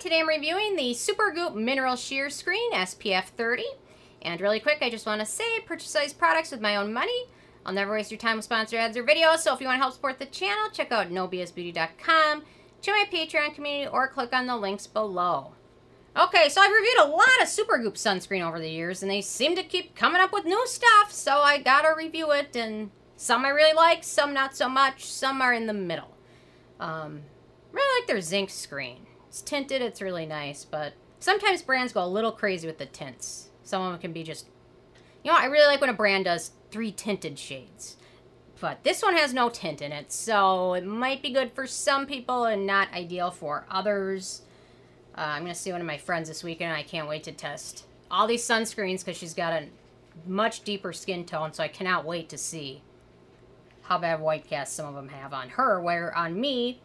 today I'm reviewing the Supergoop Mineral Sheer Screen SPF 30. And really quick, I just want to say, purchase these products with my own money. I'll never waste your time with sponsored ads or videos, so if you want to help support the channel, check out nobsbeauty.com, join my Patreon community, or click on the links below. Okay, so I've reviewed a lot of Supergoop sunscreen over the years, and they seem to keep coming up with new stuff, so I gotta review it, and some I really like, some not so much, some are in the middle. Really like their Zinc screen. It's tinted, it's really nice, but sometimes brands go a little crazy with the tints. Some of them can be just, you know, I really like when a brand does 3 tinted shades. But this one has no tint in it, so it might be good for some people and not ideal for others. I'm going to see one of my friends this weekend, and I can't wait to test all these sunscreens because she's got a much deeper skin tone, so I cannot wait to see how bad white cast some of them have on her, where on me,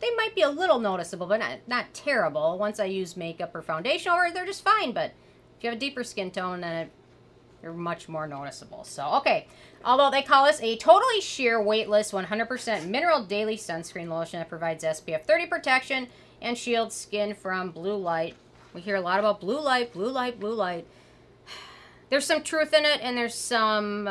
they might be a little noticeable, but not terrible. Once I use makeup or foundation over it, they're just fine, but if you have a deeper skin tone, then they're much more noticeable. So, okay. Although they call this a totally sheer, weightless, 100% mineral daily sunscreen lotion that provides SPF 30 protection and shields skin from blue light. We hear a lot about blue light, blue light, blue light. There's some truth in it, and there's some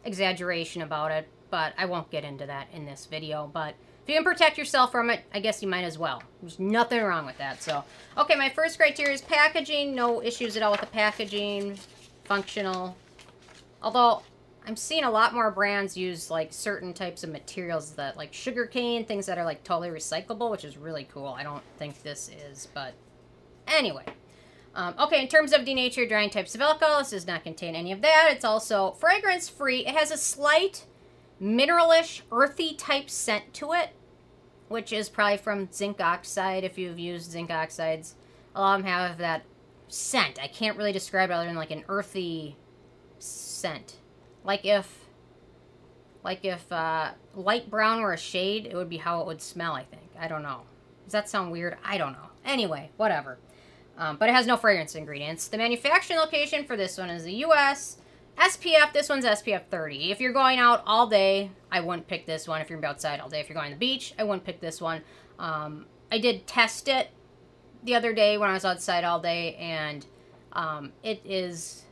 exaggeration about it, but I won't get into that in this video. But if you can protect yourself from it, I guess you might as well. There's nothing wrong with that. So, okay, my first criteria is packaging. No issues at all with the packaging. Functional. Although, I'm seeing a lot more brands use, like, certain types of materials that, like, sugarcane, things that are, like, totally recyclable, which is really cool. I don't think this is, but anyway. Okay, in terms of denatured drying types of alcohol, this does not contain any of that. It's also fragrance-free. It has a slight mineralish, earthy type scent to it, which is probably from zinc oxide. If you've used zinc oxides, a lot of them have that scent. I can't really describe it other than like an earthy scent. Like if light brown were a shade, it would be how it would smell, I think. I don't know. Does that sound weird? I don't know. Anyway, whatever. But it has no fragrance ingredients. The manufacturing location for this one is the U.S. SPF, this one's SPF 30. If you're going out all day, I wouldn't pick this one. If you're outside all day, if you're going to the beach, I wouldn't pick this one. I did test it the other day when I was outside all day, and it is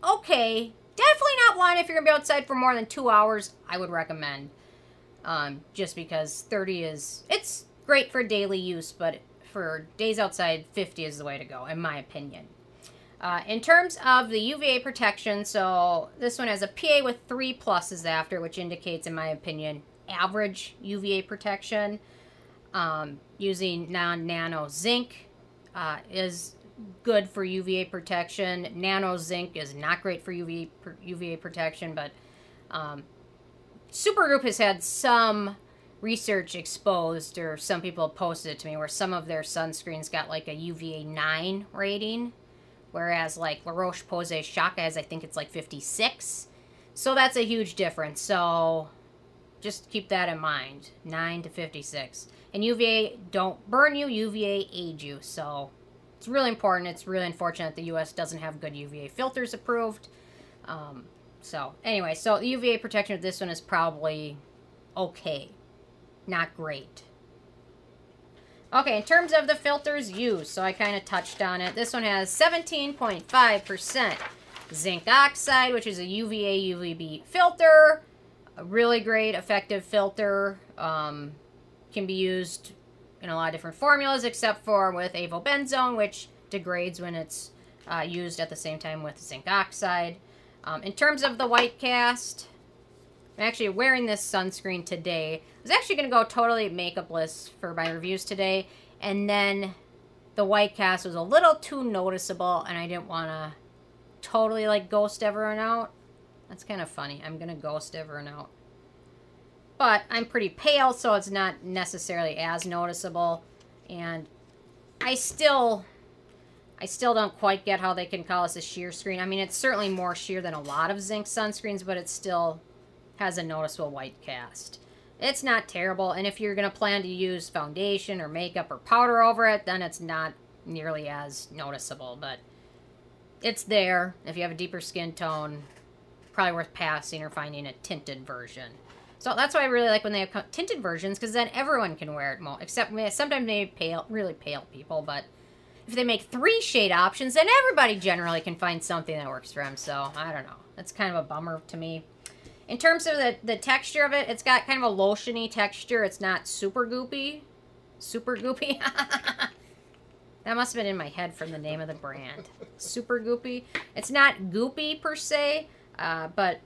okay. Definitely not one if you're going to be outside for more than 2 hours, I would recommend. Just because 30 is, it's great for daily use, but for days outside, 50 is the way to go, in my opinion. In terms of the UVA protection, so this one has a PA with 3 pluses after, which indicates, in my opinion, average UVA protection. Using non-nano zinc is good for UVA protection. Nano zinc is not great for UVA protection, but Supergoop has had some research exposed, or some people posted it to me, where some of their sunscreens got like a UVA 9 rating. Whereas, like, La Roche-Posay Shaka has, I think it's like 56. So that's a huge difference. So just keep that in mind. 9 to 56. And UVA don't burn you, UVA age you. So it's really important. It's really unfortunate that the U.S. doesn't have good UVA filters approved. So anyway, so the UVA protection of this one is probably okay. Not great. Okay, in terms of the filters used, so I kind of touched on it. This one has 17.5% zinc oxide, which is a UVA UVB filter. A really great, effective filter. Can be used in a lot of different formulas, except for with avobenzone, which degrades when it's used at the same time with zinc oxide. In terms of the white cast, I'm actually wearing this sunscreen today. I was actually going to go totally makeupless for my reviews today, and then the white cast was a little too noticeable, and I didn't want to totally, like, ghost everyone out. That's kind of funny. I'm going to ghost everyone out. But I'm pretty pale, so it's not necessarily as noticeable, and I still don't quite get how they can call this a sheer screen. I mean, it's certainly more sheer than a lot of zinc sunscreens, but it still has a noticeable white cast. It's not terrible, and if you're going to plan to use foundation or makeup or powder over it, then it's not nearly as noticeable, but it's there. If you have a deeper skin tone, probably worth passing or finding a tinted version. So that's why I really like when they have tinted versions, because then everyone can wear it more. Except sometimes maybe pale, really pale people, but if they make 3 shade options, then everybody generally can find something that works for them. So I don't know. That's kind of a bummer to me. In terms of the texture of it, it's got kind of a lotiony texture. It's not super goopy. Super goopy. That must have been in my head from the name of the brand. Super goopy. It's not goopy per se, but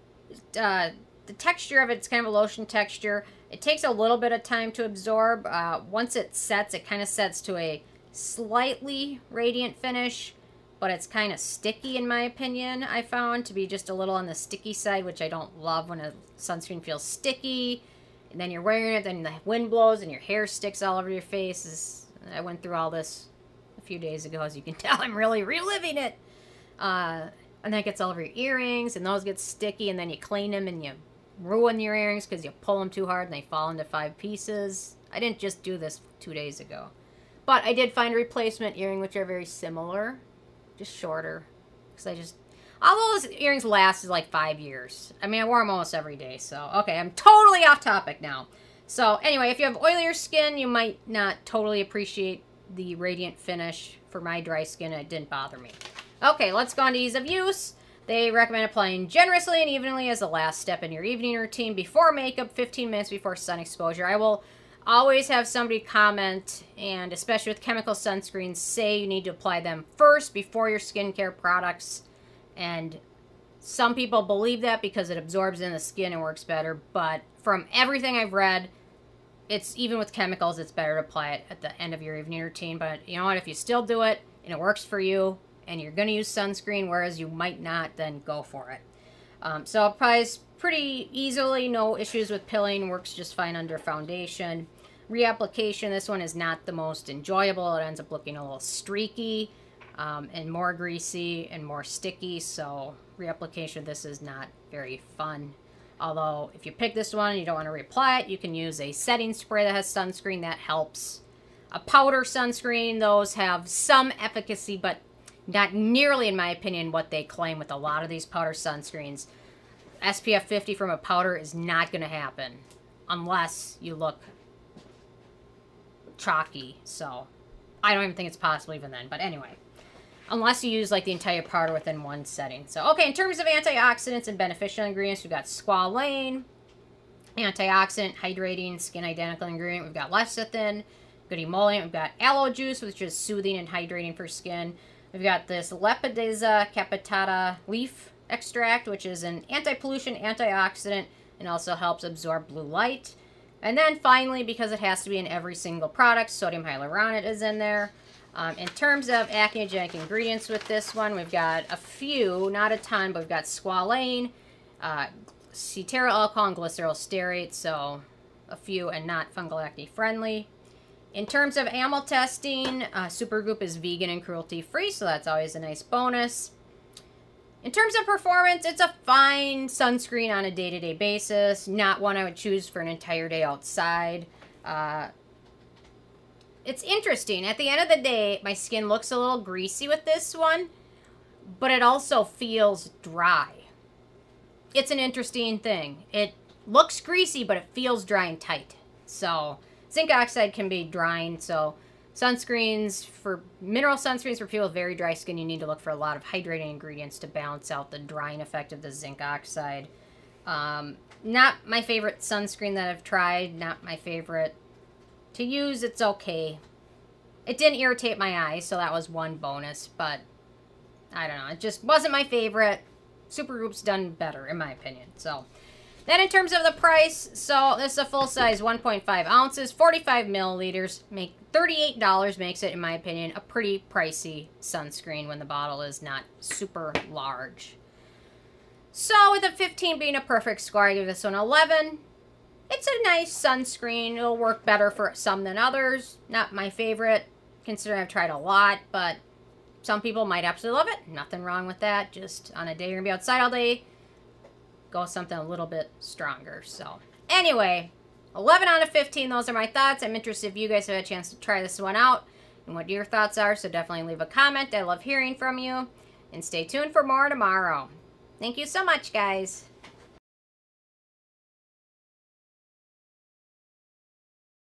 the texture of it's kind of a lotion texture. It takes a little bit of time to absorb. Once it sets, it kind of sets to a slightly radiant finish, but it's kind of sticky in my opinion. I found to be just a little on the sticky side, which I don't love when a sunscreen feels sticky. And then you're wearing it, then the wind blows and your hair sticks all over your face. I went through all this a few days ago, as you can tell. I'm really reliving it. And then it gets all over your earrings, and those get sticky, and then you clean them and you ruin your earrings because you pull them too hard and they fall into 5 pieces. I didn't just do this 2 days ago. But I did find a replacement earring which are very similar, just shorter. Because all those earrings lasted like 5 years. I mean, I wore them almost every day. So, okay, I'm totally off topic now. So, anyway, if you have oilier skin, you might not totally appreciate the radiant finish. For my dry skin, it didn't bother me. Okay, let's go on to ease of use. They recommend applying generously and evenly as the last step in your evening routine before makeup, 15 minutes before sun exposure. I will always have somebody comment, and especially with chemical sunscreens, say you need to apply them first before your skincare products. And some people believe that because it absorbs in the skin and works better. But from everything I've read, it's even with chemicals, it's better to apply it at the end of your evening routine. But you know what? If you still do it and it works for you, and you're going to use sunscreen, whereas you might not, then go for it. So it applies pretty easily, no issues with pilling, works just fine under foundation. Reapplication, this one is not the most enjoyable. It ends up looking a little streaky and more greasy and more sticky, so reapplication, this is not very fun. Although, if you pick this one and you don't want to reapply it, you can use a setting spray that has sunscreen. That helps. A powder sunscreen, those have some efficacy, but not nearly, in my opinion, what they claim with a lot of these powder sunscreens. SPF 50 from a powder is not going to happen unless you look chalky. So, I don't even think it's possible even then. But anyway, unless you use like the entire powder within one setting. So, okay, in terms of antioxidants and beneficial ingredients, we've got Squalane, antioxidant, hydrating, skin identical ingredient. We've got lecithin, good emollient. We've got aloe juice, which is soothing and hydrating for skin. We've got this Lepidoptera capitata leaf extract, which is an anti-pollution, antioxidant, and also helps absorb blue light. And then finally, because it has to be in every single product, sodium hyaluronate is in there. In terms of acnegenic ingredients with this one, we've got a few, not a ton, but we've got Squalane, Cetearyl alcohol, and Glyceryl stearate, so a few and not fungal acne friendly. In terms of amyl testing, Supergoop is vegan and cruelty-free, so that's always a nice bonus. In terms of performance, it's a fine sunscreen on a day-to-day basis. Not one I would choose for an entire day outside. It's interesting. At the end of the day, my skin looks a little greasy with this one, but it also feels dry. It's an interesting thing. It looks greasy, but it feels dry and tight. So zinc oxide can be drying, so mineral sunscreens for people with very dry skin, you need to look for a lot of hydrating ingredients to balance out the drying effect of the zinc oxide. Not my favorite sunscreen that I've tried, not my favorite to use. It's okay. It didn't irritate my eyes, so that was one bonus, but I don't know. It just wasn't my favorite. Supergoop's done better, in my opinion. So then in terms of the price, so this is a full-size 1.5 ounces, 45 milliliters, $38 makes it, in my opinion, a pretty pricey sunscreen when the bottle is not super large. So with a 15 being a perfect score, I give this one 11. It's a nice sunscreen. It'll work better for some than others. Not my favorite, considering I've tried a lot, but some people might absolutely love it. Nothing wrong with that. Just on a day you're going to be outside all day, go with something a little bit stronger. So anyway, 11 out of 15, those are my thoughts. I'm interested if you guys have a chance to try this one out and what your thoughts are, so definitely leave a comment. I love hearing from you, and stay tuned for more tomorrow. Thank you so much, guys.